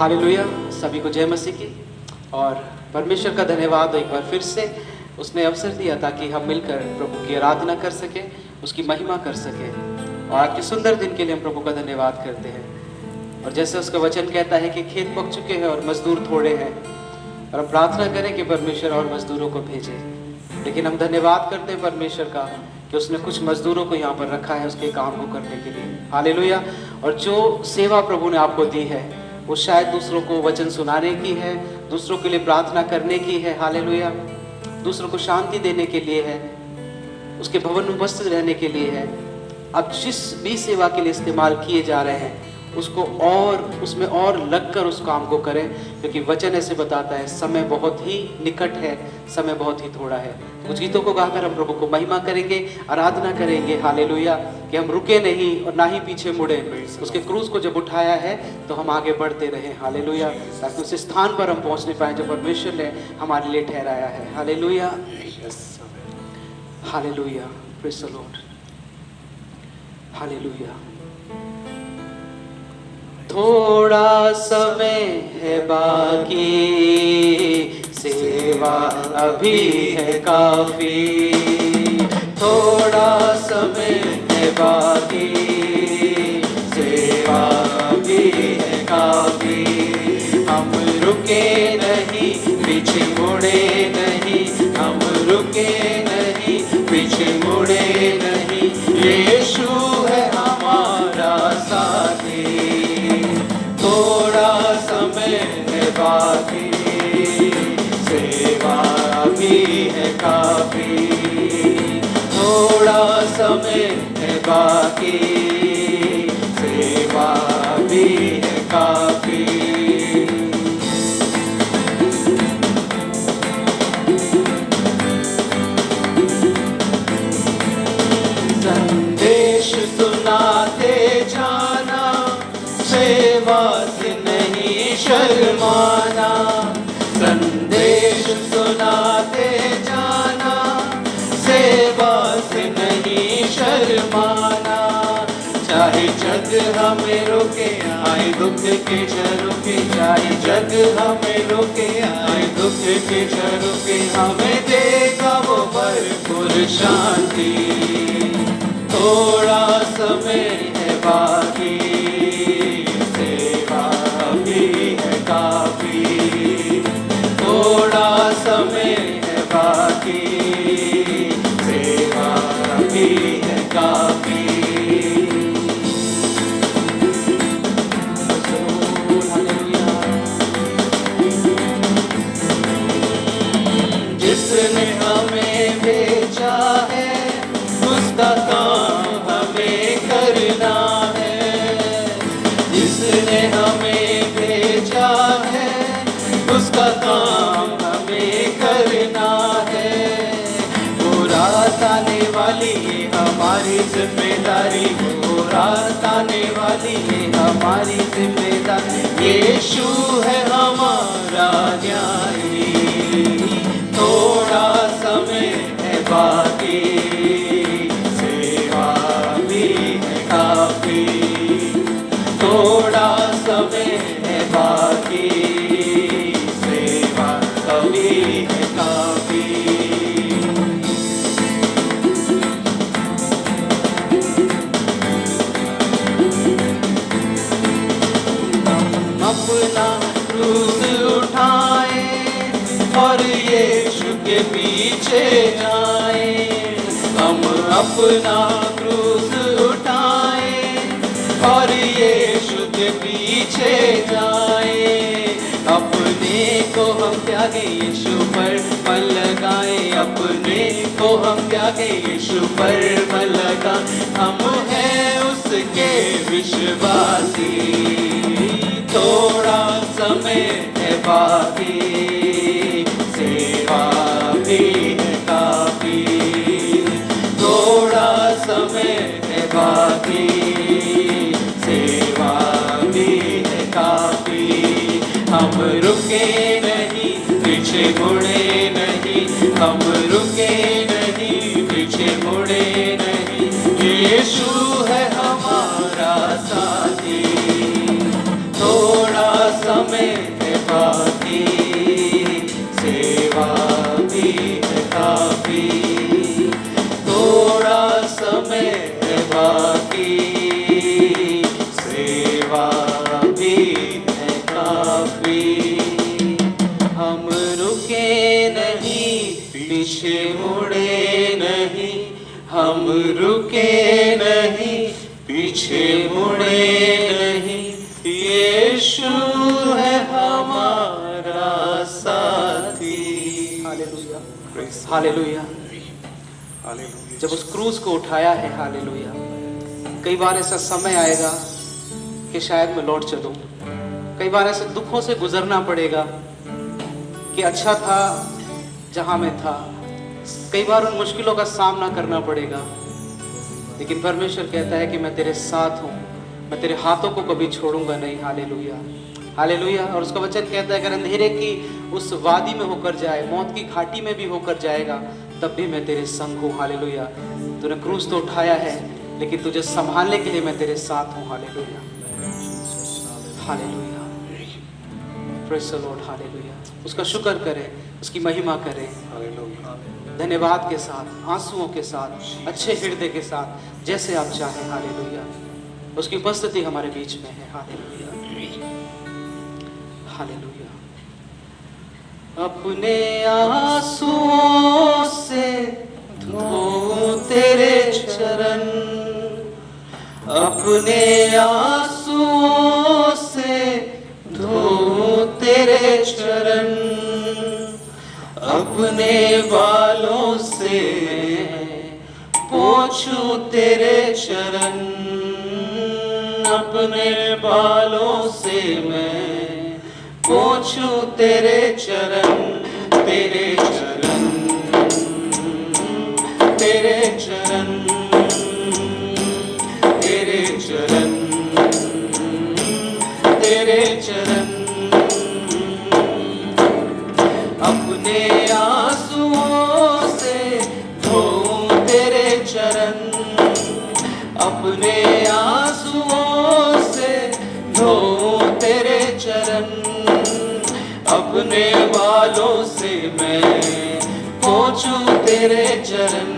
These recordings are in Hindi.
हालेलुया, सभी को जय मसीह की। और परमेश्वर का धन्यवाद एक बार फिर से उसने अवसर दिया ताकि हम मिलकर प्रभु की आराधना कर सके, उसकी महिमा कर सके। और आज के सुंदर दिन के लिए हम प्रभु का धन्यवाद करते हैं। और जैसे उसका वचन कहता है कि खेत पक चुके हैं और मजदूर थोड़े हैं, और हम प्रार्थना करें कि परमेश्वर और मजदूरों को भेजे। लेकिन हम धन्यवाद करते हैं परमेश्वर का कि उसने कुछ मजदूरों को यहाँ पर रखा है उसके काम को करने के लिए। हालेलुया। और जो सेवा प्रभु ने आपको दी है वो शायद दूसरों को वचन सुनाने की है, दूसरों के लिए प्रार्थना करने की है। हालेलुया। दूसरों को शांति देने के लिए है, उसके भवन में उपस्थित रहने के लिए है। अब जिस भी सेवा के लिए इस्तेमाल किए जा रहे हैं उसको और उसमें और लगकर उस काम को करें, क्योंकि वचन ऐसे बताता है समय बहुत ही निकट है, समय बहुत ही थोड़ा है। कुछ गीतों को गाकर हम प्रभु को महिमा करेंगे, आराधना करेंगे। हालेलुया। कि हम रुके नहीं और ना ही पीछे मुड़े। उसके क्रूस को जब उठाया है तो हम आगे बढ़ते रहे। हालेलुया। ताकि उस स्थान पर हम पहुंचने पाए जो परमेश्वर ने हमारे लिए ठहराया है। Hallelujah, hallelujah, praise the Lord. Hallelujah. थोड़ा समय है बाकी, सेवा अभी है काफी। थोड़ा समय है बाकी, सेवा अभी है काफी। हम रुके नहीं, पीछे मुड़े नहीं, हम रुके नहीं, पीछे मुड़े नहीं। यीशु है हमारा साथी। थोड़ा समय है बाकी, सेवा अभी है काफी। थोड़ा समय है बाकी, सेवा अभी है काफी। संदेश सुनाते जाना, सेवा से नहीं शर्माना। संदेश सुनाते जाना, सेवा से नहीं शर्माना। चाहे जग हमें रोके आए दुख के झरोके, चाहे जग हमें रोके आए दुख के झरोके, हमें देगा वो भरपूर शांति। थोड़ा समय है बाकी, सेवा अभी है काफी। थोड़ा समय है बाकी, सेवा अभी है काफी। जिसने हमें भेजा है उसका काम हमें करना है। जिसने हमें भेजा है उसका काम हमें करना है। वो रात आने वाली है हमारी जिम्मेदारी, वो रात आने वाली है हमारी जिम्मेदारी। यीशु है हमारा न्यायी। थोड़ा समय है बाकी, सेवा भी है काफी। थोड़ा समय है बाकी, सेवा अभी है काफी। अपना क्रूस उठाए और यीशु के पीछे आए। हम अपना क्रूस उठाए और यीशु के पीछे जाए। अपने को हम त्यागे यीशु पर मन लगाए, अपने को हम त्यागे यीशु पर मन लगाए। हम हैं उसके विश्वासी। थोड़ा समय है बाकी, सेवा भी है काफी। थोड़ा समय है बाकी, सेवा भी है काफी। हम रुके नहीं, पीछे मुड़े नहीं, हम रुके नहीं, पीछे मुड़े नहीं। यीशु है हमारा साथी। थोड़ा समय समय है बाकी, सेवा भी है काफी, थोड़ा समय है बाकी, सेवा भी है काफी। हम रुके नहीं, पीछे मुड़े नहीं, हम रुके नहीं, पीछे मुड़े नहीं, यीशु है हमारा साथी। Hallelujah, hallelujah. जब उस क्रूज को उठाया है, हालेलुया, कई बार ऐसा समय आएगा कि शायद मैं लौट चलूं, कई बार ऐसे दुखों से गुजरना पड़ेगा कि अच्छा था जहां मैं था, कई बार उन मुश्किलों का सामना करना पड़ेगा, लेकिन परमेश्वर कहता है कि मैं तेरे साथ हूँ, मैं तेरे हाथों को कभी छोड़ूंगा नहीं। Hallelujah, hallelujah. और उसका वचन कहता है अगर अंधेरे की उस वादी में होकर जाए, मौत की घाटी में भी होकर जाएगा, तब भी मैं तेरे संग हूँ। हालेलुया। तूने क्रूस तो उठाया है, लेकिन तुझे संभालने के लिए मैं तेरे साथ हूँ। Hallelujah, hallelujah, praise the Lord. Hallelujah. उसका शुक्र करें, उसकी महिमा करें, धन्यवाद के साथ, आंसुओं के साथ, अच्छे हृदय के साथ, जैसे आप चाहें। हालेलुया। उसकी उपस्थिति हमारे बीच में है। Hallelujah, hallelujah. अपने आंसुओं से धो तेरे चरण, अपने आंसुओं से धो तेरे चरण, अपने बालों से पोंछूं तेरे चरण, अपने बालों से मैं पोंछूं तेरे चरण, तेरे चरण, तेरे चरण, तेरे चरण, तेरे चरण। अपने आंसुओं से धोऊं तेरे चरण, अपने आंसुओं से धोऊं तेरे चरण, अपने बालों से मैं पोंछूं तेरे चरण,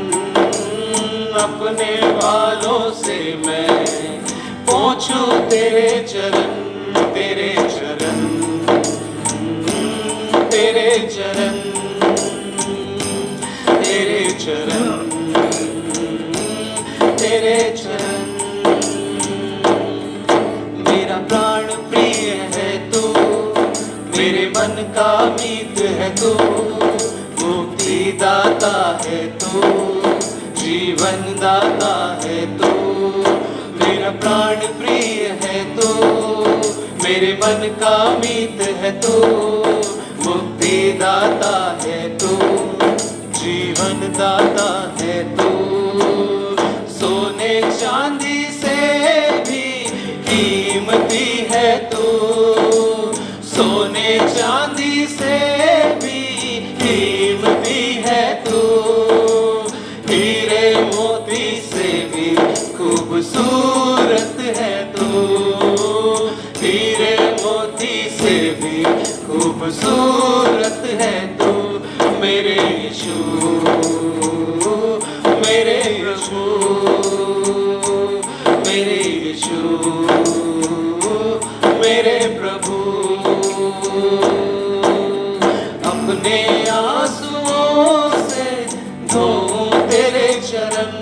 अपने बालों से मैं पोंछूं तेरे चरण, तेरे चरण, तेरे चरण, तेरे चरण, तेरे चरण। मेरा प्राण प्रिय है तू, मेरे मन का मीत है तू, मुक्ति दाता है तू, जीवन दाता है तू। मेरा प्राण प्रिय है तू, मेरे मन का मीत है तू, मुक्ति दाता है तू, जीवन दाता है तू। सोने चांदी से भी कीमती है तू, सोने चांदी से भी कीमती है तू, हीरे मोती से भी खूबसूरत है तू, हीरे मोती से भी खूबसूरत है तू। मेरे यीशु, मेरे यीशु, मेरे यीशु, मेरे प्रभु। अपने आंसुओं से धोऊं तेरे चरण,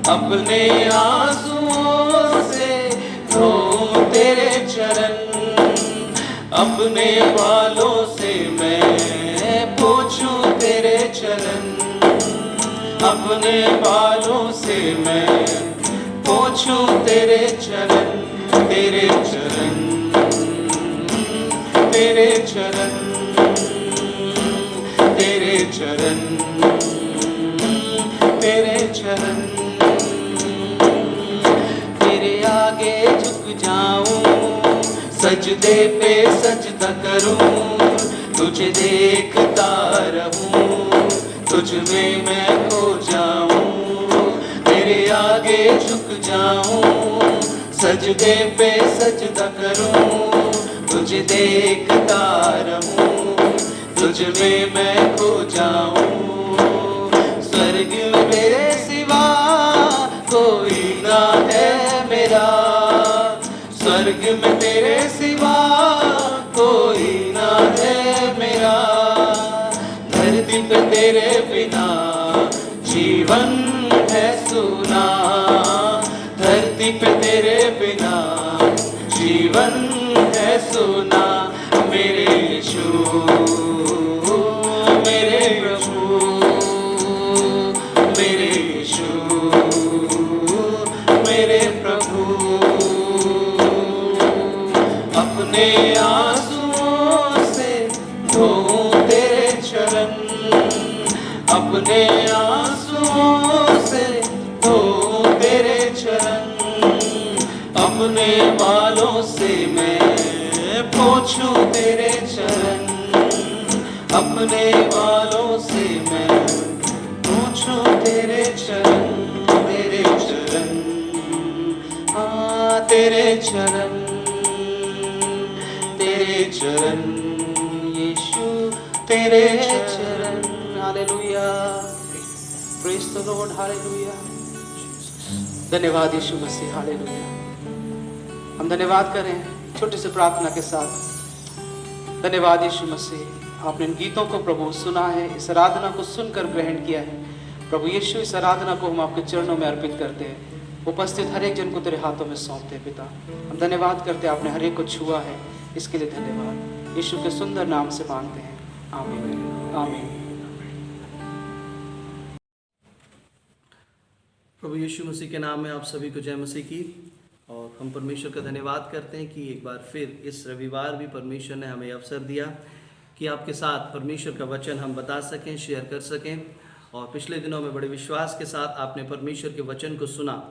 अपने आंसुओं से धोऊं तेरे चरण, अपने बालों से मैं पोंछूं तेरे चरण, अपने बालों से मैं पोंछूं तेरे चरण, तेरे चरण, तेरे चरण, तेरे चरण, तेरे चरण। तेरे आगे झुक जाऊं, सजदे पे सजदा करूं, तुझे देखता रहूं, तुझ में मैं खो जाऊं। तेरे आगे झुक जाऊं, सजदे पे सजदा करूं, तुझे देखता रहूं, तुझ में मैं खो जाऊं। स्वर्ग में तेरे सिवा कोई ना है मेरा, स्वर्ग में तेरे सिवा कोई ना है मेरा। धरती पे तेरे बिना जीवन है सूना, धरती पे तेरे बिना जीवन है सूना। मेरे यीशु मेरे प्रभु, मेरे यीशु मेरे प्रभु। अपने आंसुओं से धोऊं तेरे चरण, अपने आंसुओं से धोऊं तेरे चरण। अपने बालों से मैं पोंछूं तेरे चरण, अपने बालों से मैं पोंछूं तेरे चरण, तेरे चरण, हाँ तेरे चरण, तेरे चरण यीशु तेरे चरण। Hallelujah, praise the Lord, hallelujah. धन्यवाद यीशु मसीह, हालेलुया। हम धन्यवाद करें छोटी सी प्रार्थना के साथ। धन्यवाद यीशु मसीह, आपने इन गीतों को प्रभु सुना है, इस आराधना को सुनकर ग्रहण किया है। प्रभु यीशु, इस आराधना को हम आपके चरणों में अर्पित करते हैं। उपस्थित हर एक जन को तेरे हाथों में सौंपते हैं पिता। हम धन्यवाद करते हैं, आपने हर एक को छुआ है, इसके लिए धन्यवाद। यीशु के सुंदर नाम से मांगते हैं, आमीन, आमीन। प्रभु यीशु मसीह के नाम में आप सभी को जय मसीह की। और हम परमेश्वर का धन्यवाद करते हैं कि एक बार फिर इस रविवार भी परमेश्वर ने हमें अवसर दिया कि आपके साथ परमेश्वर का वचन हम बता सकें, शेयर कर सकें। और पिछले दिनों में बड़े विश्वास के साथ आपने परमेश्वर के वचन को सुना,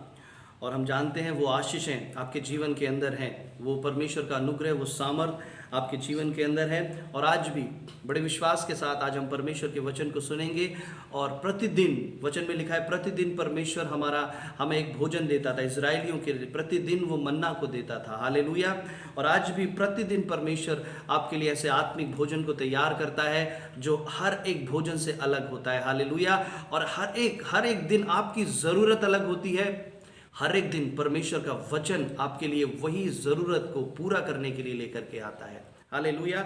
और हम जानते हैं वो आशीषें आपके जीवन के अंदर हैं, वो परमेश्वर का अनुग्रह, वो सामर्थ आपके जीवन के अंदर है। और आज भी बड़े विश्वास के साथ आज हम परमेश्वर के वचन को सुनेंगे। और प्रतिदिन वचन में लिखा है, प्रतिदिन परमेश्वर हमें एक भोजन देता था। इजरायलियों के लिए प्रतिदिन वो मन्ना को देता था। हालेलुया। और आज भी प्रतिदिन परमेश्वर आपके लिए ऐसे आत्मिक भोजन को तैयार करता है जो हर एक भोजन से अलग होता है। हालेलुया। और हर एक दिन आपकी ज़रूरत अलग होती है। हर एक दिन परमेश्वर का वचन आपके लिए वही ज़रूरत को पूरा करने के लिए लेकर के आता है। हालेलुया।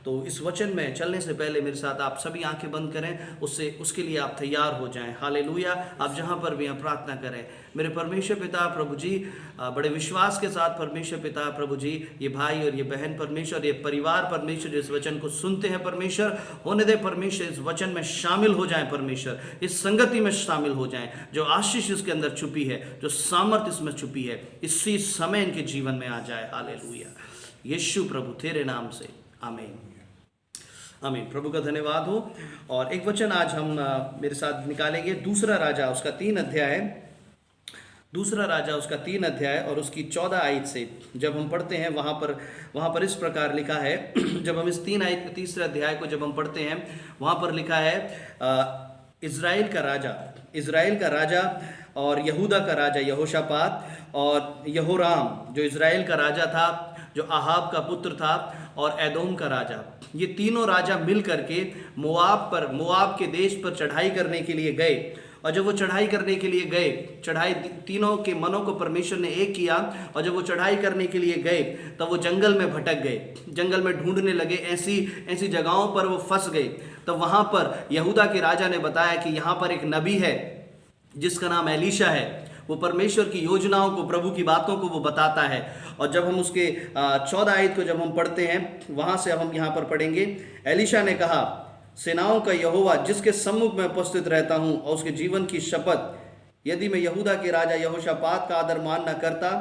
तो इस वचन में चलने से पहले मेरे साथ आप सभी आंखें बंद करें, उसके लिए आप तैयार हो जाएं। हालेलुया। आप जहां पर भी हैं प्रार्थना करें। मेरे परमेश्वर पिता प्रभु जी, बड़े विश्वास के साथ परमेश्वर पिता प्रभु जी, ये भाई और ये बहन परमेश्वर, ये परिवार परमेश्वर जो इस वचन को सुनते हैं परमेश्वर, होने दे परमेश्वर इस वचन में शामिल हो जाएं परमेश्वर, इस संगति में शामिल हो जाएं। जो आशीष इसके अंदर छुपी है, जो सामर्थ इसमें छुपी है, इसी समय इनके जीवन में आ जाए। हालेलुया। यीशु प्रभु तेरे नाम से, आमीन, आमीन। प्रभु का धन्यवाद हो। और एक वचन आज हम मेरे साथ निकालेंगे, दूसरा राजा उसका 3 अध्याय, दूसरा राजा उसका 3 अध्याय और उसकी 14 आयत से जब हम पढ़ते हैं वहाँ पर इस प्रकार लिखा है। जब हम इस 3 अध्याय को जब हम पढ़ते हैं, वहाँ पर लिखा है इज़राइल का राजा और यहूदा का राजा यहोशापात और यहोराम जो इज़राइल का राजा था, जो आहाब का पुत्र था, और एदोम का राजा, ये तीनों राजा मिल करके मोआब के देश पर चढ़ाई करने के लिए गए। और जब वो चढ़ाई करने के लिए गए, चढ़ाई तीनों के मनों को परमेश्वर ने एक किया। और जब वो चढ़ाई करने के लिए गए तब वो जंगल में भटक गए, जंगल में ढूंढने लगे, ऐसी जगहों पर वो फंस गए। तब वहाँ पर यहूदा के राजा ने बताया कि यहाँ पर एक नबी है जिसका नाम एलीशा है। वो परमेश्वर की योजनाओं को, प्रभु की बातों को वो बताता है। और जब हम उसके 14 आयत को जब हम पढ़ते हैं, वहाँ से हम यहाँ पर पढ़ेंगे। एलीशा ने कहा, सेनाओं का यहोवा जिसके सम्मुख में उपस्थित रहता हूँ और उसके जीवन की शपथ, यदि मैं यहूदा के राजा यहोशापात का आदर मान न करता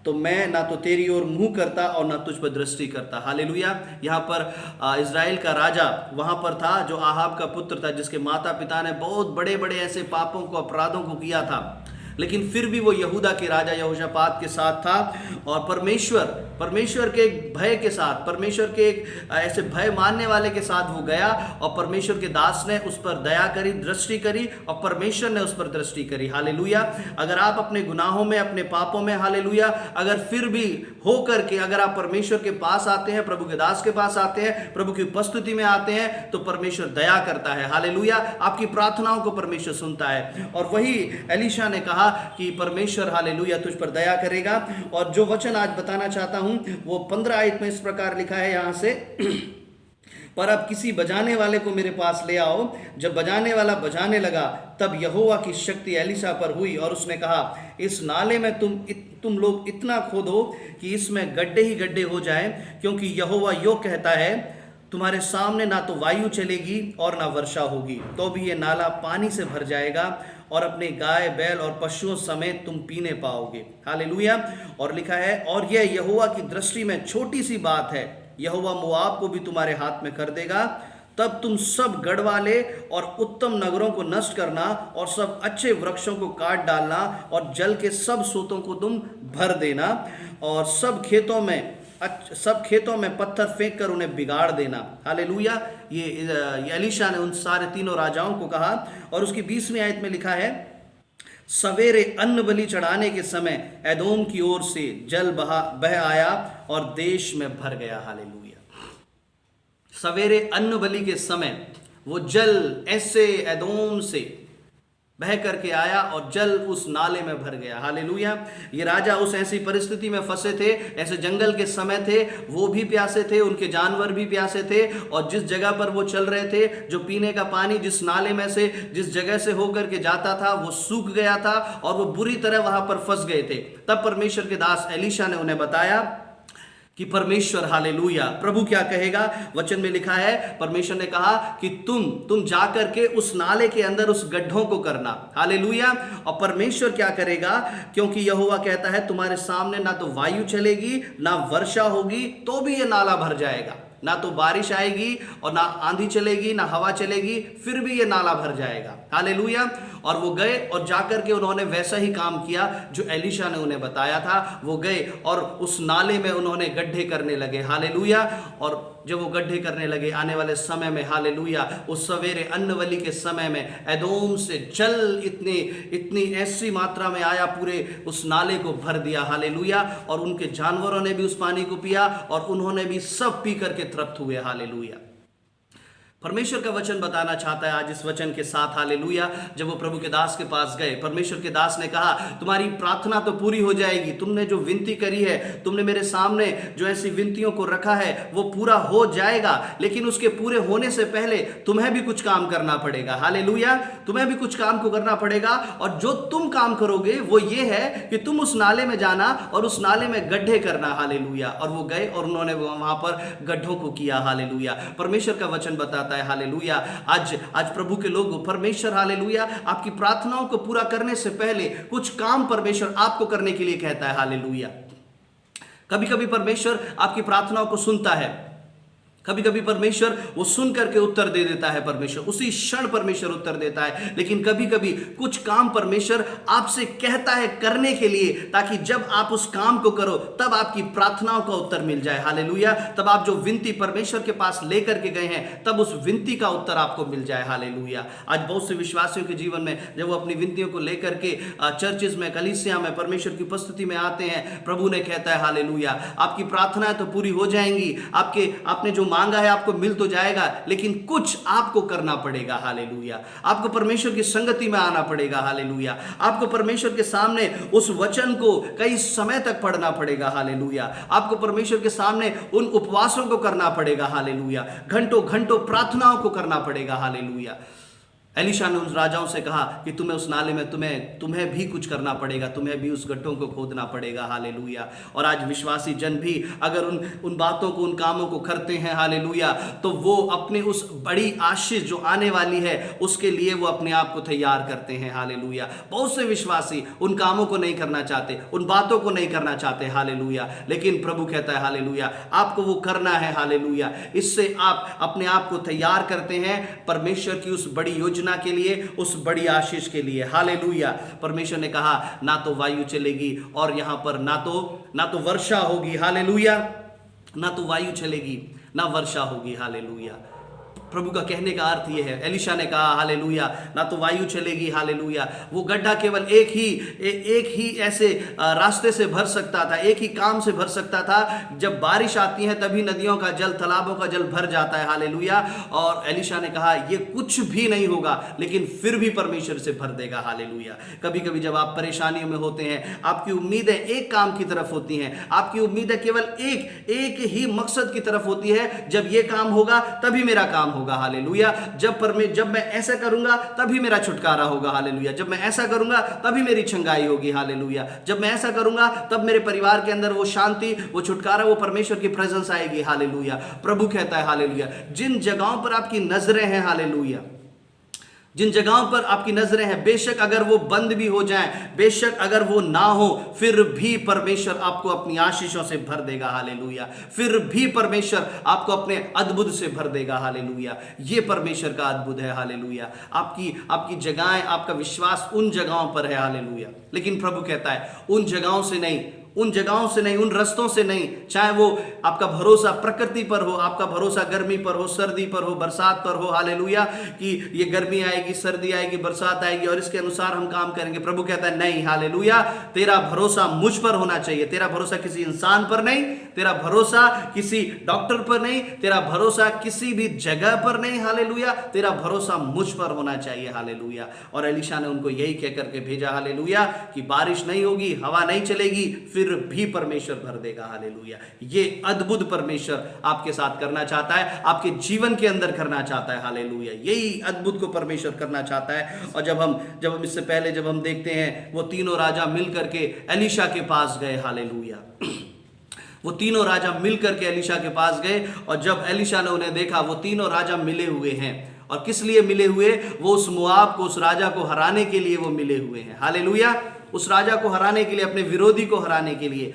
तो मैं ना तो तेरी ओर मुंह करता और ना तुझ पर दृष्टि करता। हालेलुया। यहाँ पर इज़राइल का राजा वहाँ पर था जो आहाब का पुत्र था, जिसके माता पिता ने बहुत बड़े बड़े ऐसे पापों को, अपराधों को किया था। लेकिन फिर भी वो यहूदा के राजा यहोशापात के साथ था और परमेश्वर के एक भय के साथ, परमेश्वर के एक ऐसे भय मानने वाले के साथ वो गया और परमेश्वर के दास ने उस पर दया करी, दृष्टि करी और परमेश्वर ने उस पर दृष्टि करी। हालेलुया। अगर आप अपने गुनाहों में, अपने पापों में, हालेलुया, अगर फिर भी हो करके अगर आप परमेश्वर के पास आते हैं, प्रभु के दास के पास आते हैं, प्रभु की उपस्थिति में आते हैं, तो परमेश्वर दया करता है। हालेलुया। आपकी प्रार्थनाओं को परमेश्वर सुनता है। और वही एलीशा ने कहा कि परमेश्वर हालेलुया तुझ पर दया करेगा। और जो वचन आज बताना चाहता हूं वो 15 आयत में इस प्रकार लिखा है यहां से पर अब किसी बजाने वाले को मेरे पास ले आओ। जब बजाने वाला बजाने लगा तब यहोवा की शक्ति एलीशा पर हुई और उसने कहा, इस नाले में तुम लोग इतना खोदो कि इसमें गड्ढे ही गड्ढे हो जाएं, क्योंकि यहोवा यो कहता है, तुम्हारे सामने ना तो वायु चलेगी और ना वर्षा होगी, तो भी ये नाला पानी से भर जाएगा और अपने गाय, बैल और पशुओं समेत तुम पीने पाओगे। हालेलुया। और लिखा है, और यह यहोवा की दृष्टि में छोटी सी बात है, यहोवा मोआब को भी तुम्हारे हाथ में कर देगा। तब तुम सब गढ़ वाले और उत्तम नगरों को नष्ट करना और सब अच्छे वृक्षों को काट डालना और जल के सब सोतों को तुम भर देना और सब खेतों में पत्थर फेंक कर उन्हें बिगाड़ देना। हालेलुया। ये एलीशा ने उन सारे तीनों राजाओं को कहा। और उसकी 20वीं आयत में लिखा है, सवेरे अन्न बलि चढ़ाने के समय एदोम की ओर से जल बह आया और देश में भर गया। हालेलुया। सवेरे अन्न बलि के समय वो जल ऐसे एदोम से बह करके आया और जल उस नाले में भर गया। हालेलुया। ये राजा उस ऐसी परिस्थिति में फंसे थे, ऐसे जंगल के समय थे, वो भी प्यासे थे, उनके जानवर भी प्यासे थे और जिस जगह पर वो चल रहे थे, जो पीने का पानी जिस नाले में से, जिस जगह से होकर के जाता था, वो सूख गया था और वो बुरी तरह वहां पर फंस गए थे। तब परमेश्वर के दास एलीशा ने उन्हें बताया कि परमेश्वर, हालेलुया, प्रभु क्या कहेगा। वचन में लिखा है, परमेश्वर ने कहा कि तुम जाकर के उस नाले के अंदर उस गड्ढों को करना। हालेलुया। और परमेश्वर क्या करेगा, क्योंकि यहोवा कहता है, तुम्हारे सामने ना तो वायु चलेगी ना वर्षा होगी, तो भी ये नाला भर जाएगा। ना तो बारिश आएगी और ना आंधी चलेगी, ना हवा चलेगी, फिर भी ये नाला भर जाएगा। हालेलुया। और वो गए और जाकर के उन्होंने वैसा ही काम किया जो एलीशा ने उन्हें बताया था। वो गए और उस नाले में उन्होंने गड्ढे करने लगे। हालेलुया। और जब वो गड्ढे करने लगे, आने वाले समय में, हालेलुया, उस सवेरे अन्नबलि के समय में एदोम से जल इतनी ऐसी मात्रा में आया, पूरे उस नाले को भर दिया। हालेलुया। और उनके जानवरों ने भी उस पानी को पिया और उन्होंने भी सब पी करके तृप्त हुए। हालेलुया। परमेश्वर का वचन बताना चाहता है आज इस वचन के साथ। हालेलुया। जब वो प्रभु के दास के पास गए, परमेश्वर के दास ने कहा, तुम्हारी प्रार्थना तो पूरी हो जाएगी, तुमने जो विनती करी है, तुमने मेरे सामने जो ऐसी विनतियों को रखा है, वो पूरा हो जाएगा, लेकिन उसके पूरे होने से पहले तुम्हें भी कुछ काम करना पड़ेगा। हालेलुया। तुम्हें भी कुछ काम को करना पड़ेगा और जो तुम काम करोगे वो ये है कि तुम उस नाले में जाना और उस नाले में गड्ढे करना। हालेलुया। और वो गए और उन्होंने वहां पर गड्ढों को किया। हालेलुया। परमेश्वर का वचन बताता है, हालेलुया, आज प्रभु के लोग, परमेश्वर, हालेलुया, आपकी प्रार्थनाओं को पूरा करने से पहले कुछ काम परमेश्वर आपको करने के लिए कहता है। हालेलुया। कभी कभी परमेश्वर आपकी प्रार्थनाओं को सुनता है, कभी कभी परमेश्वर वो सुन करके उत्तर दे देता है, परमेश्वर उसी क्षण परमेश्वर उत्तर देता है। लेकिन कभी कभी कुछ काम परमेश्वर आपसे कहता है करने के लिए, ताकि जब आप उस काम को करो तब आपकी प्रार्थनाओं का उत्तर मिल जाए। हालेलुया। तब आप जो विनती परमेश्वर के पास लेकर के गए हैं, तब उस विनती का उत्तर आपको मिल जाए। हालेलुया। आज बहुत से विश्वासियों के जीवन में जब वो अपनी विनतियों को लेकर के चर्चेज में, कलीसिया में परमेश्वर की उपस्थिति में आते हैं, प्रभु ने कहता है, हालेलुया, आपकी प्रार्थनाएं तो पूरी हो जाएंगी, आपने जो मांगा है आपको मिल तो जाएगा, लेकिन कुछ आपको करना पड़ेगा। हालेलुया। आपको परमेश्वर की संगति में आना पड़ेगा। हालेलुया। आपको परमेश्वर के सामने उस वचन को कई समय तक पढ़ना पड़ेगा। हालेलुया। आपको परमेश्वर के सामने उन उपवासों को करना पड़ेगा। हालेलुया। घंटों घंटों प्रार्थनाओं को करना पड़ेगा। हालेलुया। एलीशा ने उन राजाओं से कहा कि तुम्हें उस नाले में तुम्हें भी कुछ करना पड़ेगा, तुम्हें भी उस गड्ढों को खोदना पड़ेगा। हालेलुया। और आज विश्वासी जन भी अगर उन बातों को, उन कामों को करते हैं, हालेलुया, तो वो अपने उस बड़ी आशीष जो आने वाली है उसके लिए वो अपने आप को तैयार करते हैं। हालेलुया। बहुत से विश्वासी उन कामों को नहीं करना चाहते, उन बातों को नहीं करना चाहते। हालेलुया। लेकिन प्रभु कहता है, हालेलुया, आपको वो करना है। हालेलुया। इससे आप अपने आप को तैयार करते हैं परमेश्वर की उस बड़ी योजना योजना के लिए, उस बड़ी आशीष के लिए। हालेलुया। परमेश्वर ने कहा ना तो वायु चलेगी और यहाँ पर ना तो वर्षा होगी। हालेलुया। ना तो वायु चलेगी ना वर्षा होगी। हालेलुया। प्रभु का कहने का अर्थ यह है, एलिशा ने कहा हालेलुया, ना तो वायु चलेगी। हालेलुया। वो गड्ढा केवल एक ही ऐसे रास्ते से भर सकता था, एक ही काम से भर सकता था। जब बारिश आती है तभी नदियों का जल, तालाबों का जल भर जाता है। हालेलुया। और एलिशा ने कहा ये कुछ भी नहीं होगा, लेकिन फिर भी परमेश्वर से भर देगा। हालेलुया। कभी कभी जब आप परेशानियों में होते हैं, आपकी उम्मीदें एक काम की तरफ होती हैं, आपकी उम्मीदें केवल एक ही मकसद की तरफ होती है, जब ये काम होगा तभी मेरा काम होगा। हालेलुया। जब मैं ऐसा करूंगा तभी मेरा छुटकारा होगा। हालेलुया। जब मैं ऐसा करूंगा तभी मेरी छंगाई होगी। हालेलुया। जब मैं ऐसा करूंगा तब मेरे परिवार के अंदर वो शांति, वो छुटकारा, वो परमेश्वर की प्रेजेंस आएगी। हालेलुया। प्रभु कहता है हालेलुया, जिन जगहों पर आपकी नजरें हैं, हालेलुया, जिन जगहों पर आपकी नजरें हैं, बेशक अगर वो बंद भी हो जाएं, बेशक अगर वो ना हो, फिर भी परमेश्वर आपको अपनी आशीषों से भर देगा। हालेलुया। फिर भी परमेश्वर आपको अपने अद्भुत से भर देगा। हालेलुया। ये परमेश्वर का अद्भुत है। हालेलुया। आपकी जगहें, आपका विश्वास उन जगहों पर है। हालेलुया। लेकिन प्रभु कहता है उन जगहों से नहीं, उन रस्तों से नहीं। चाहे वो आपका भरोसा प्रकृति पर हो, आपका भरोसा गर्मी पर हो, सर्दी पर हो, बरसात पर हो। हालेलुया। कि ये गर्मी आएगी, सर्दी आएगी, बरसात आएगी और इसके अनुसार हम काम करेंगे। प्रभु कहता है नहीं। हालेलुया। तेरा भरोसा मुझ पर होना चाहिए। तेरा भरोसा किसी इंसान पर नहीं, तेरा भरोसा किसी डॉक्टर पर नहीं, तेरा भरोसा किसी भी जगह पर नहीं। हालेलुया। तेरा भरोसा मुझ पर होना चाहिए। हालेलुया। और एलिशा ने उनको यही कह करके भेजा। हालेलुया। कि बारिश नहीं होगी, हवा नहीं चलेगी, फिर भी परमेश्वर भर देगा। हालेलुया। ये अद्भुत परमेश्वर आपके साथ करना चाहता है, आपके जीवन के अंदर करना चाहता है। हालेलुया। यही अद्भुत को परमेश्वर करना चाहता है। और जब हम इससे पहले जब हम देखते हैं, वो तीनों राजा मिल करके एलिशा के पास गए। हालेलुया। वो तीनों राजा मिल करके एलिशा के पास गए, और जब एलिशा ने उन्हें देखा, वो तीनों राजा मिले हुए हैं। और किस लिए मिले हुए? वो उस मोआब को, उस राजा को हराने के लिए वो मिले हुए हैं। हालेलुया। उस राजा को हराने के लिए, अपने विरोधी को हराने के लिए।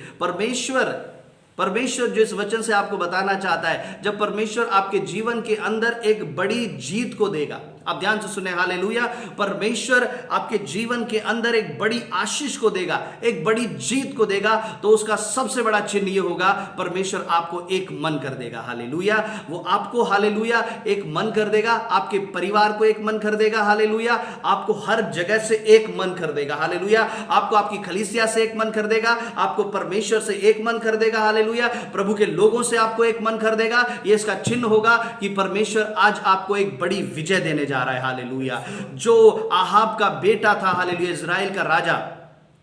परमेश्वर जो इस वचन से आपको बताना चाहता है, जब परमेश्वर आपके जीवन के अंदर एक बड़ी जीत को देगा, आप ध्यान से सुने। हालेलुया। परमेश्वर आपके जीवन के अंदर एक बड़ी आशीष को देगा, एक बड़ी जीत को देगा, तो उसका सबसे बड़ा चिन्ह यह होगा, परमेश्वर आपको एक मन कर देगा। हालेलुया। वो आपको, हालेलुया, एक मन कर देगा, आपके परिवार को एक मन कर देगा। हालेलुया। आपको हर जगह से एक मन कर देगा। हालेलुया। आपको आपकी कलीसिया से एक मन कर देगा, आपको परमेश्वर से एक मन कर देगा। हालेलुया। प्रभु के लोगों से आपको एक मन कर देगा। ये इसका चिन्ह होगा कि परमेश्वर आज आपको एक बड़ी विजय देने जा रहा है। हालेलुया। जो आहाब का बेटा था, हालेलुया, इजराइल का राजा,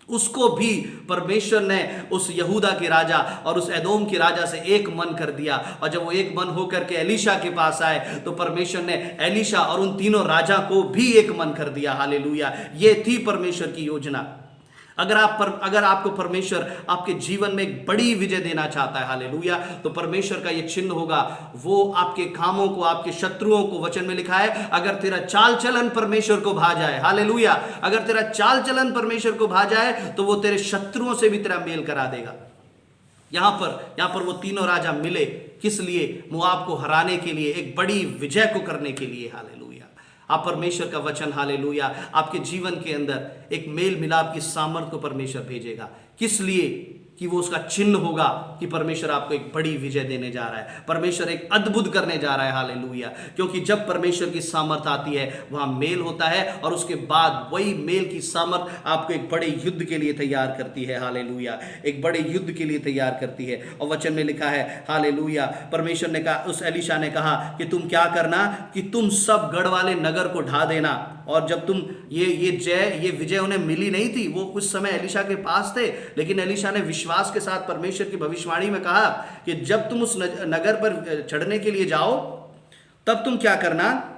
उसको भी परमेश्वर ने उस यहूदा के राजा और उस एदोम के राजा से एक मन कर दिया। और जब वो एक मन होकर के एलिशा के पास आए, तो परमेश्वर ने एलिशा और उन तीनों राजा को भी एक मन कर दिया। हालेलुया। ये थी परमेश्वर की योजना। अगर आपको परमेश्वर आपके जीवन में एक बड़ी विजय देना चाहता है, हालेलुया, तो परमेश्वर का ये चिन्ह होगा, वो आपके कामों को, आपके शत्रुओं को, वचन में लिखा है, अगर तेरा चाल चलन परमेश्वर को भा जाए, हालेलुया, अगर तेरा चाल चलन परमेश्वर को भा जाए, तो वो तेरे शत्रुओं से भी तेरा मेल करा देगा। यहां पर वो तीनों राजा मिले, किस लिए? मोआब को हराने के लिए, एक बड़ी विजय को करने के लिए। हालेलुया। आप परमेश्वर का वचन, हालेलुया, आपके जीवन के अंदर एक मेल मिलाप की सामर्थ को परमेश्वर भेजेगा। किस लिए? कि वो उसका चिन्ह होगा कि परमेश्वर आपको एक बड़ी विजय देने जा रहा है, परमेश्वर एक अद्भुत करने जा रहा है। हालेलुया। क्योंकि जब परमेश्वर की सामर्थ आती है, वहां मेल होता है, और उसके बाद वही मेल की सामर्थ आपको एक बड़े युद्ध के लिए तैयार करती है। हालेलुया। एक बड़े युद्ध के लिए तैयार करती है। और वचन में लिखा है, हालेलुया, परमेश्वर ने कहा, उस एलिशा ने कहा कि तुम क्या करना, कि तुम सब गढ़ वाले नगर को ढा देना। और जब तुम ये विजय उन्हें मिली नहीं थी, वो उस समय एलिशा के पास थे, लेकिन एलिशा ने विश्वास के साथ परमेश्वर की भविष्यवाणी में कहा कि जब तुम उस नगर पर चढ़ने के लिए जाओ, तब तुम क्या करना,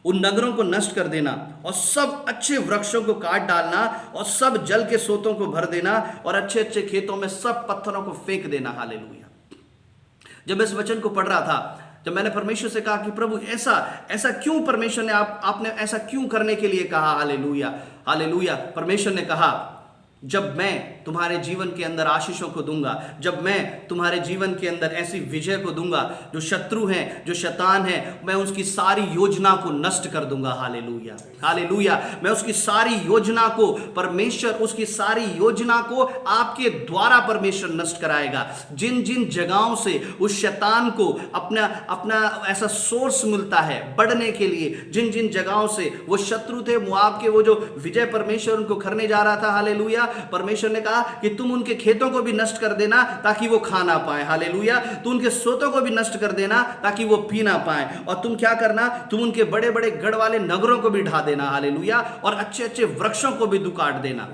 उन नगरों को नष्ट कर देना, और सब अच्छे वृक्षों को काट डालना, और सब जल के सोतों को भर देना, और अच्छे अच्छे खेतों में सब पत्थरों को फेंक देना। हालेलुया। जब मैं इस वचन को पढ़ रहा था, जब मैंने परमेश्वर से कहा कि प्रभु ऐसा क्यों, परमेश्वर ने आपने ऐसा क्यों करने के लिए कहा? हालेलुया। हालेलुया। परमेश्वर ने कहा जब मैं तुम्हारे जीवन के अंदर आशीषों को दूंगा, जब मैं तुम्हारे जीवन के अंदर ऐसी विजय को दूंगा, जो शत्रु हैं, जो शैतान है, मैं उसकी सारी योजना को नष्ट कर दूंगा। Hallelujah, hallelujah. मैं उसकी सारी योजना को, परमेश्वर उसकी सारी योजना को आपके द्वारा परमेश्वर नष्ट कराएगा। जिन जिन जगहों से उस शैतान को अपना अपना ऐसा सोर्स मिलता है बढ़ने के लिए, जिन जिन जगहों से वो शत्रु थे, मोआब के वो जो विजय परमेश्वर उनको करने जा रहा था, हालेलुया, परमेश्वर ने कहा कि तुम उनके खेतों को भी नष्ट कर देना ताकि वो खा ना पाए। हालेलुया। तुम उनके सोतों को भी नष्ट कर देना ताकि वो पी ना पाए। और तुम क्या करना, तुम उनके बड़े बड़े गढ़ वाले नगरों को भी ढा देना। हालेलुया। और अच्छे अच्छे वृक्षों को भी दुकाट देना।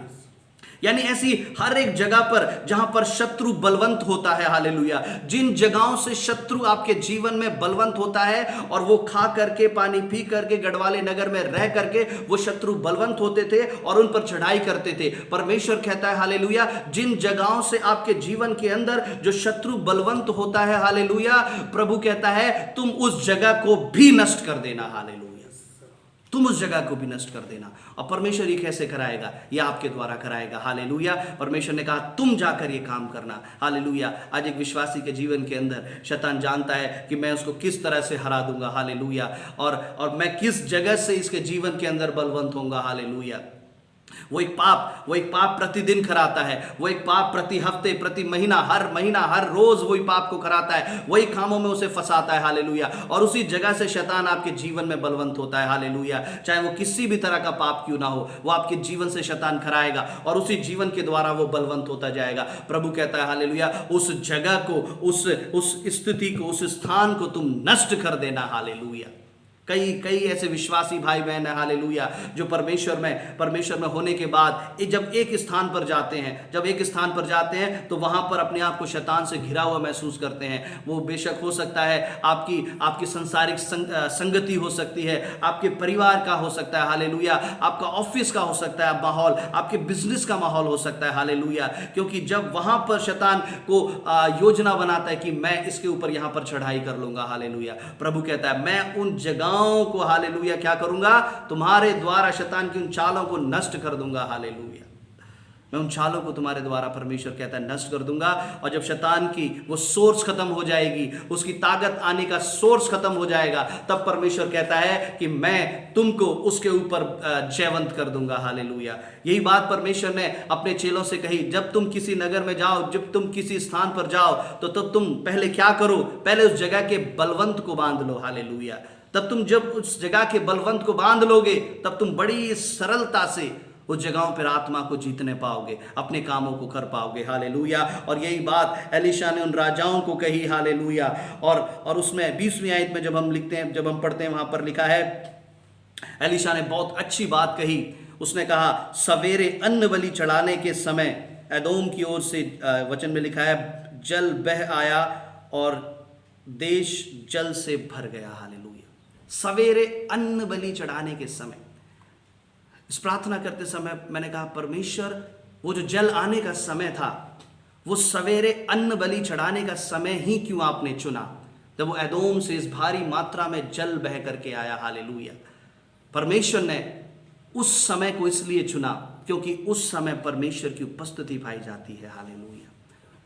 यानी ऐसी हर एक जगह पर जहां पर शत्रु बलवंत होता है, हालेलुया, जिन जगहों से शत्रु आपके जीवन में बलवंत होता है और वो खा करके, पानी पी करके, गढ़वाले नगर में रह करके वो शत्रु बलवंत होते थे और उन पर चढ़ाई करते थे, परमेश्वर कहता है, हालेलुया, जिन जगहों से आपके जीवन के अंदर जो शत्रु बलवंत होता है, हालेलुया, प्रभु कहता है तुम उस जगह को भी नष्ट कर देना। हालेलुया। तुम उस जगह को भी नष्ट कर देना। और परमेश्वर ये कैसे कराएगा? ये आपके द्वारा कराएगा। हालेलुया। परमेश्वर ने कहा तुम जाकर ये काम करना। हालेलुया। आज एक विश्वासी के जीवन के अंदर शैतान जानता है कि मैं उसको किस तरह से हरा दूंगा। हालेलुया। और मैं किस जगह से इसके जीवन के अंदर बलवंत होऊंगा। हालेलुया। वो एक पाप प्रतिदिन कराता है, वो एक पाप प्रति हफ्ते, प्रति महीना, हर रोज वही पाप को कराता है, वही कामों में उसे फंसाता है। हालेलुया। और उसी जगह से शैतान आपके जीवन में बलवंत होता है। हालेलुया। चाहे वो किसी भी तरह का पाप क्यों ना हो, वो आपके जीवन से शैतान कराएगा और उसी जीवन के द्वारा वो बलवंत होता जाएगा। प्रभु कहता है, हालेलुया, उस जगह को, उस स्थिति को, उस स्थान को तुम नष्ट कर देना। हालेलुया। कई ऐसे विश्वासी भाई बहन है, हालेलुया, जो परमेश्वर में होने के बाद जब एक स्थान पर जाते हैं तो वहां पर अपने आप को शैतान से घिरा हुआ महसूस करते हैं। वो बेशक हो सकता है आपकी संसारिक संगति हो सकती है, आपके परिवार का हो सकता है, हालेलुया, आपका ऑफिस का हो सकता है माहौल, आपके बिजनेस का माहौल हो सकता है। हालेलुया। क्योंकि जब वहां पर शैतान को योजना बनाता है कि मैं इसके ऊपर यहां पर चढ़ाई कर लूंगा। हालेलुया। प्रभु कहता है मैं उन जगह को, हालेलुया, क्या करूंगा? तुम्हारे द्वारा शैतान की उन चालों को नष्ट कर दूंगा। हालेलुया। मैं उन चालों को तुम्हारे द्वारा, परमेश्वर कहता है, नष्ट कर दूंगा। और जब शैतान की वो सोर्स खत्म हो जाएगी, उसकी ताकत आने का सोर्स खत्म हो जाएगा, तब परमेश्वर कहता है कि मैं तुमको उसके ऊपर जयवंत कर दूंगा। हालेलुया। यही बात परमेश्वर ने अपने चेलों से कही, जब तुम किसी नगर में जाओ, जब तुम किसी स्थान पर जाओ, तो तब तुम पहले क्या करो? पहले उस जगह के बलवंत को बांध लो। हालेलुया। तब तुम जब उस जगह के बलवंत को बांध लोगे, तब तुम बड़ी सरलता से उस जगहों पर आत्मा को जीतने पाओगे, अपने कामों को कर पाओगे। हालेलुया। और यही बात एलीशा ने उन राजाओं को कही। हालेलुया। और उसमें 20वीं आयत में जब हम पढ़ते हैं, वहां पर लिखा है, एलीशा ने बहुत अच्छी बात कही। उसने कहा, सवेरे अन्न बलि चढ़ाने के समय एदोम की ओर से, वचन में लिखा है, जल बह आया और देश जल से भर गया। हालेलुया। सवेरे अन्न बलि चढ़ाने के समय, इस प्रार्थना करते समय मैंने कहा, परमेश्वर, वो जो जल आने का समय था, वो सवेरे अन्न बलि चढ़ाने का समय ही क्यों आपने चुना, जब वो एदोम से इस भारी मात्रा में जल बह करके आया। हालेलुया। परमेश्वर ने उस समय को इसलिए चुना क्योंकि उस समय परमेश्वर की उपस्थिति पाई जाती है। हालेलुया।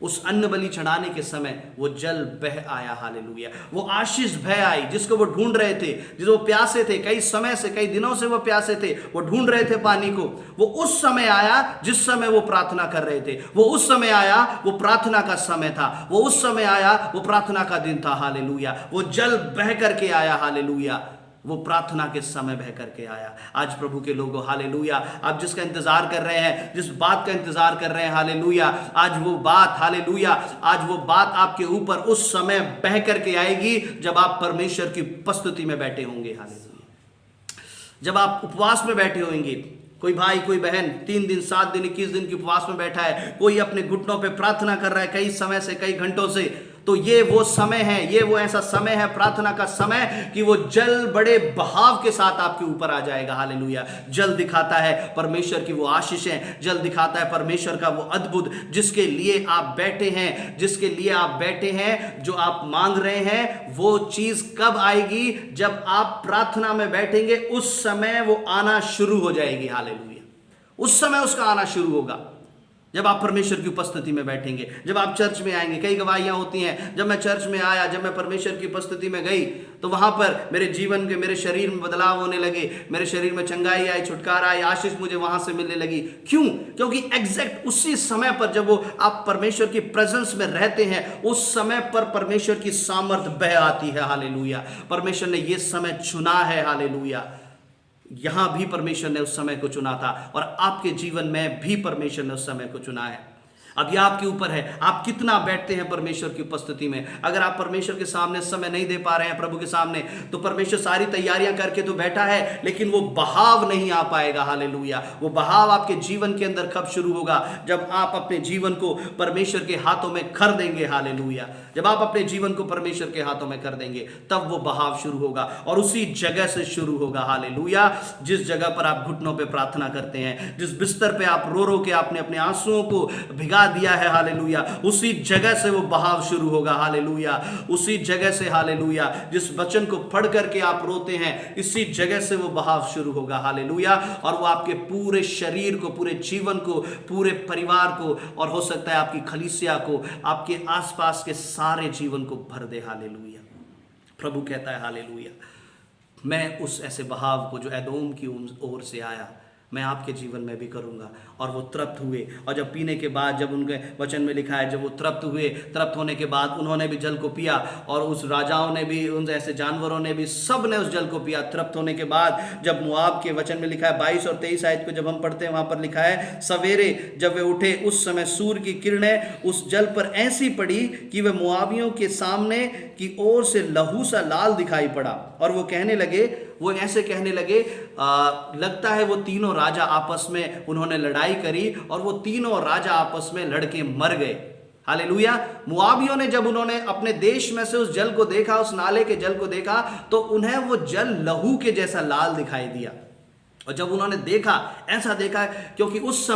उस अन्न बलि चढ़ाने के समय वो जल बह आया। हालेलुया। वो आशीष बह आई जिसको वो ढूंढ रहे थे, जिसको वो प्यासे थे, कई समय से, कई दिनों से वो प्यासे थे, वो ढूंढ रहे थे पानी को। वो उस समय आया जिस समय वो प्रार्थना कर रहे थे। वो उस समय आया, वो प्रार्थना का समय था। वो उस समय आया, वो प्रार्थना का दिन था। हालेलुया। वो जल बह करके आया। हालेलुया। वो प्रार्थना के समय बह करके आया। आज प्रभु के लोगों, हालेलुया, आप जिसका इंतजार कर रहे हैं, जिस बात का इंतजार कर रहे हैं, हालेलुया, आज वो बात, हालेलुया, आज वो बात आपके ऊपर उस समय बह करके आएगी जब आप परमेश्वर की उपस्थिति में बैठे होंगे। हालेलुया। जब आप उपवास में बैठे होंगे, कोई भाई, कोई बहन 3 दिन, 7 दिन, 21 दिन के उपवास में बैठा है, कोई अपने घुटनों पे प्रार्थना कर रहा है कई समय से, कई घंटों से, तो ये वो समय है, ये वो ऐसा समय है, प्रार्थना का समय, कि वो जल बड़े बहाव के साथ आपके ऊपर आ जाएगा। हालेलुया। जल दिखाता है परमेश्वर की वो आशीषें, जल दिखाता है परमेश्वर का वो अद्भुत, जिसके लिए आप बैठे हैं, जो आप मांग रहे हैं, वो चीज कब आएगी? जब आप प्रार्थना में बैठेंगे, उस समय वो आना शुरू हो जाएगी। हालेलुया। उस समय उसका आना शुरू होगा। जब आप परमेश्वर की उपस्थिति में बैठेंगे, जब आप चर्च में आएंगे। कई गवाहियां होती हैं, जब मैं चर्च में आया, जब मैं परमेश्वर की उपस्थिति में गई, तो वहां पर मेरे जीवन के, मेरे शरीर में बदलाव होने लगे, मेरे शरीर में चंगाई आई, छुटकारा आई, आशीष मुझे वहां से मिलने लगी। क्यों? क्योंकि एग्जैक्ट उसी समय पर जब वो आप परमेश्वर की प्रेजेंस में रहते हैं, उस समय पर परमेश्वर की सामर्थ बह आती है। हालेलुया। परमेश्वर ने ये समय चुना है। हालेलुया। यहां भी परमेश्वर ने उस समय को चुना था और आपके जीवन में भी परमेश्वर ने उस समय को चुना है। अब यह आपके ऊपर है, आप कितना बैठते हैं परमेश्वर की उपस्थिति में। अगर आप परमेश्वर के सामने समय नहीं दे पा रहे हैं, प्रभु के सामने, तो परमेश्वर सारी तैयारियां करके तो बैठा है, लेकिन वो बहाव नहीं आ पाएगा। हालेलुया। वो बहाव आपके जीवन के अंदर कब शुरू होगा? जब आप अपने जीवन को परमेश्वर के हाथों में कर देंगे। हालेलुया। जब आप अपने जीवन को परमेश्वर के हाथों में कर देंगे, तब वो बहाव शुरू होगा और उसी जगह से शुरू होगा। हालेलुया। जिस जगह पर आप घुटनों पे प्रार्थना करते हैं, जिस बिस्तर पे आप रो रो के आपने अपने आंसुओं को भिगा दिया है, हालेलुया, उसी जगह से वो बहाव शुरू होगा। हालेलुया। उसी जगह से, हालेलुया, जिस वचन को पढ़ करके आप रोते हैं, इसी जगह से वो बहाव शुरू होगा। हालेलुया। और वो आपके पूरे शरीर को, पूरे जीवन को, पूरे परिवार को, और हो सकता है आपकी कलीसिया को, आपके आसपास के सारे जीवन को भर दे। हालेलुया। प्रभु कहता है, हालेलुया, मैं उस ऐसे बहाव को जो एदोम की ओर से आया, मैं आपके जीवन में भी करूंगा। और वो तृप्त हुए, और जब पीने के बाद, जब उनके वचन में लिखा है, जब वो तृप्त हुए, तृप्त होने के बाद उन्होंने भी जल को पिया, और उस राजाओं ने भी, उन ऐसे जानवरों ने भी, सब ने उस जल को पिया। तृप्त होने के बाद जब मोआब के वचन में लिखा है 22 और 23 आयत को जब हम पढ़ते हैं, वहां पर लिखा है, सवेरे जब वे उठे, उस समय सूर्य की किरणें उस जल पर ऐसी पड़ी कि वे मोआबियों के सामने की ओर से लहू सा लाल दिखाई पड़ा। और वो कहने लगे, वो ऐसे कहने लगे, लगता है वो तीनों राजा आपस में उन्होंने लड़ाई करी और वो तीनों राजा आपस में लड़के मर गए। हालेलुया। मोआबियों ने जब उन्होंने अपने देश में से उस जल को देखा, उस नाले के जल को देखा, तो उन्हें वो जल लहू के जैसा लाल दिखाई दिया। और जब उन्होंने देखा, ऐसा देखा, क्योंकि उस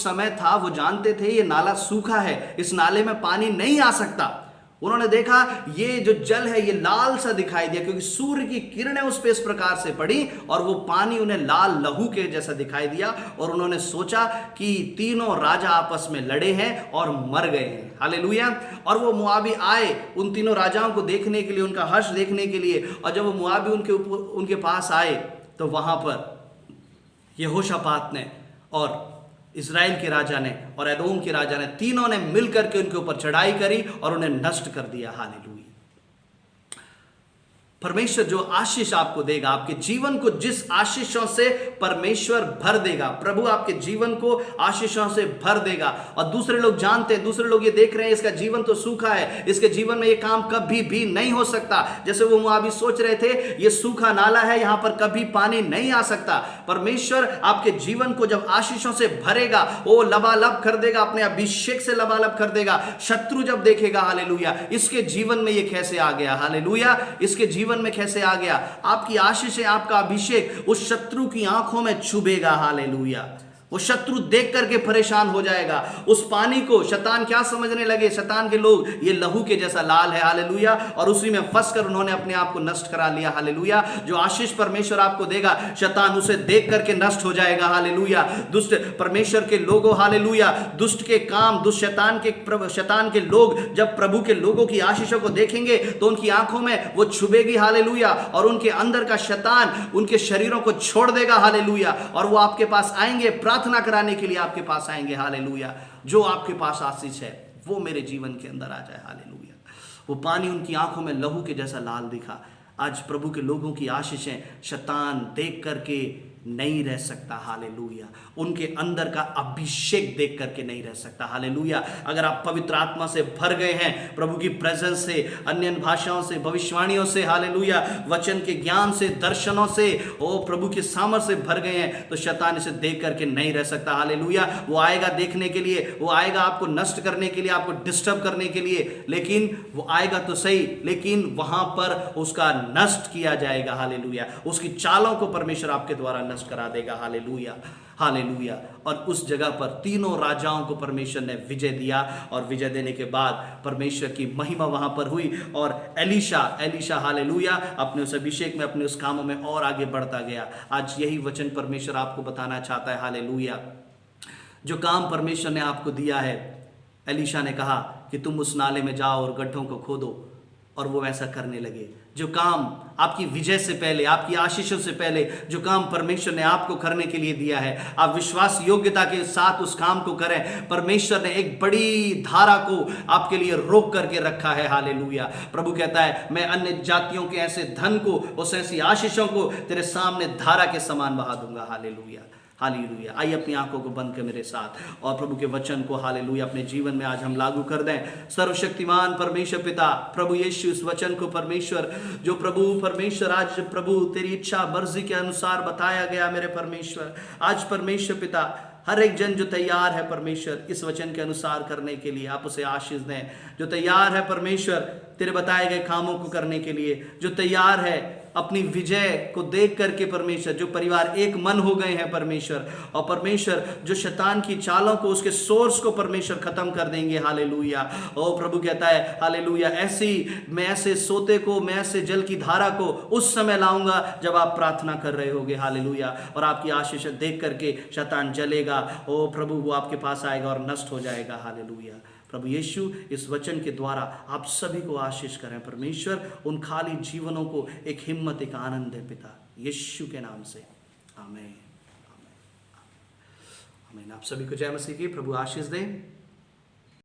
समय था, वो जानते थे ये नाला सूखा है, इस नाले में पानी नहीं आ सकता। उन्होंने देखा ये जो जल है ये लाल सा दिखाई दिया, क्योंकि सूर्य की किरणें उस पे इस प्रकार से पड़ी और वो पानी उन्हें लाल लहू के जैसा दिखाई दिया। और उन्होंने सोचा कि तीनों राजा आपस में लड़े हैं और मर गए हैं। हालेलुया। और वो मोआबी आए उन तीनों राजाओं को देखने के लिए, उनका हर्ष देखने के लिए। और जब वो मोआबी उनके पास आए, तो वहां पर यहोशापात ने और इज़राइल के राजा ने और एदोम के राजा ने, तीनों ने मिलकर के उनके ऊपर चढ़ाई करी और उन्हें नष्ट कर दिया। हालेलुया। परमेश्वर जो आशीष आपको देगा, आपके जीवन को जिस आशीषों से परमेश्वर भर देगा, प्रभु आपके जीवन को आशीषों से भर देगा। और दूसरे लोग जानते हैं, दूसरे लोग ये देख रहे हैं, इसका जीवन तो सूखा है, इसके जीवन में ये काम कभी भी नहीं हो सकता। जैसे वो मोआबी सोच रहे थे, ये सूखा नाला है, यहां पर कभी पानी नहीं आ सकता। परमेश्वर आपके जीवन को जब आशीषों से भरेगा, वो लबालब कर देगा, अपने अभिषेक से लबालब कर देगा। शत्रु जब देखेगा, हालेलुया, इसके जीवन में ये कैसे आ गया, हालेलुया, इसके जीवन में कैसे आ गया, आपकी आशीष, आपका अभिषेक उस शत्रु की आंखों में चुभेगा। हालेलुया। वो शत्रु देख करके परेशान हो जाएगा। उस पानी को शैतान क्या समझने लगे, शैतान के लोग, ये लहू के जैसा लाल है। हालेलुया। और उसी में फंसकर उन्होंने अपने आप को नष्ट करा लिया। हालेलुया। जो आशीष परमेश्वर आपको देगा, शैतान उसे देख करके नष्ट हो जाएगा। हालेलुया। दुष्ट परमेश्वर के लोगों, हालेलुया, दुष्ट के काम, दुष्ट शैतान के लोग जब प्रभु के लोगों की आशीषों को देखेंगे, तो उनकी आंखों में वो छुभेगी। हालेलुया। और उनके अंदर का शैतान उनके शरीरों को छोड़ देगा। हालेलुया। और वो आपके पास आएंगे, प्रार्थना कराने के लिए आपके पास आएंगे। हालेलुया। जो आपके पास आशीष है वो मेरे जीवन के अंदर आ जाए। हालेलुया। वो पानी उनकी आंखों में लहू के जैसा लाल दिखा। आज प्रभु के लोगों की आशीषें शैतान देख करके नहीं रह सकता। हालेलुया। उनके अंदर का अभिषेक देख करके नहीं रह सकता। हालेलुया। अगर आप पवित्र आत्मा से भर गए हैं, प्रभु की प्रेजेंस से, अन्य भाषाओं से, भविष्यवाणियों से, हालेलुया, वचन के ज्ञान से, दर्शनों से, ओ प्रभु के सामर्थ्य से भर गए हैं, तो शैतान इसे देख करके नहीं रह सकता। हालेलुया। वो आएगा देखने के लिए, वो आएगा आपको नष्ट करने के लिए, आपको डिस्टर्ब करने के लिए, लेकिन वो आएगा तो सही, लेकिन वहां पर उसका नष्ट किया जाएगा। हालेलुया। उसकी चालों को परमेश्वर आपके द्वारा नष्ट करा देगा। हालेलुया। हालेलुया। और उस जगह पर तीनों राजाओं को परमेश्वर ने विजय दिया, और विजय देने के बाद परमेश्वर की महिमा वहां पर हुई। और एलीशा हालेलुया अपने उस अभिषेक में, अपने उस कामों में और आगे बढ़ता गया। आज यही वचन परमेश्वर आपको बताना चाहता है। हालेलुया। जो काम परमेश्वर ने आपको दिया है, एलीशा ने कहा कि तुम उस नाले में जाओ और गड्ढों को खोदो, और वो वैसा करने लगे। जो काम आपकी विजय से पहले, आपकी आशीषों से पहले जो काम परमेश्वर ने आपको करने के लिए दिया है, आप विश्वास योग्यता के साथ उस काम को करें। परमेश्वर ने एक बड़ी धारा को आपके लिए रोक करके रखा है। हालेलुया। प्रभु कहता है, मैं अन्य जातियों के ऐसे धन को, उस ऐसी आशीषों को तेरे सामने धारा के समान बहा दूंगा। Hallelujah, hallelujah. आइए अपनी आंखों को बंद कर मेरे साथ और प्रभु के वचन को हालेलुया अपने जीवन में आज हम लागू कर दें। सर्वशक्तिमान परमेश्वर पिता, प्रभु यीशु, इस वचन को परमेश्वर, जो प्रभु परमेश्वर आज प्रभु तेरी इच्छा मर्जी के अनुसार बताया गया मेरे परमेश्वर, आज परमेश्वर पिता हर एक जन जो तैयार है परमेश्वर इस वचन के अनुसार करने के लिए, आप उसे आशीष दें। जो तैयार है परमेश्वर तेरे बताए गए कामों को करने के लिए, जो तैयार है अपनी विजय को देख करके परमेश्वर, जो परिवार एक मन हो गए हैं परमेश्वर, और परमेश्वर जो शैतान की चालों को, उसके सोर्स को परमेश्वर खत्म कर देंगे। हालेलुया। ओ प्रभु कहता है हालेलुया, मैं ऐसे सोते को, मैं ऐसे जल की धारा को उस समय लाऊंगा जब आप प्रार्थना कर रहे होगे। हालेलुया। और आपकी आशीष देख करके शैतान जलेगा। ओ प्रभु वो आपके पास आएगा और नष्ट हो जाएगा। हालेलुया। प्रभु यीशु इस वचन के द्वारा आप सभी को आशीष करें परमेश्वर, उन खाली जीवनों को एक हिम्मत, एक आनंद है पिता, यीशु के नाम से। आमीन, आमीन, आमीन। आप सभी को जय मसीह की। प्रभु आशीष दें।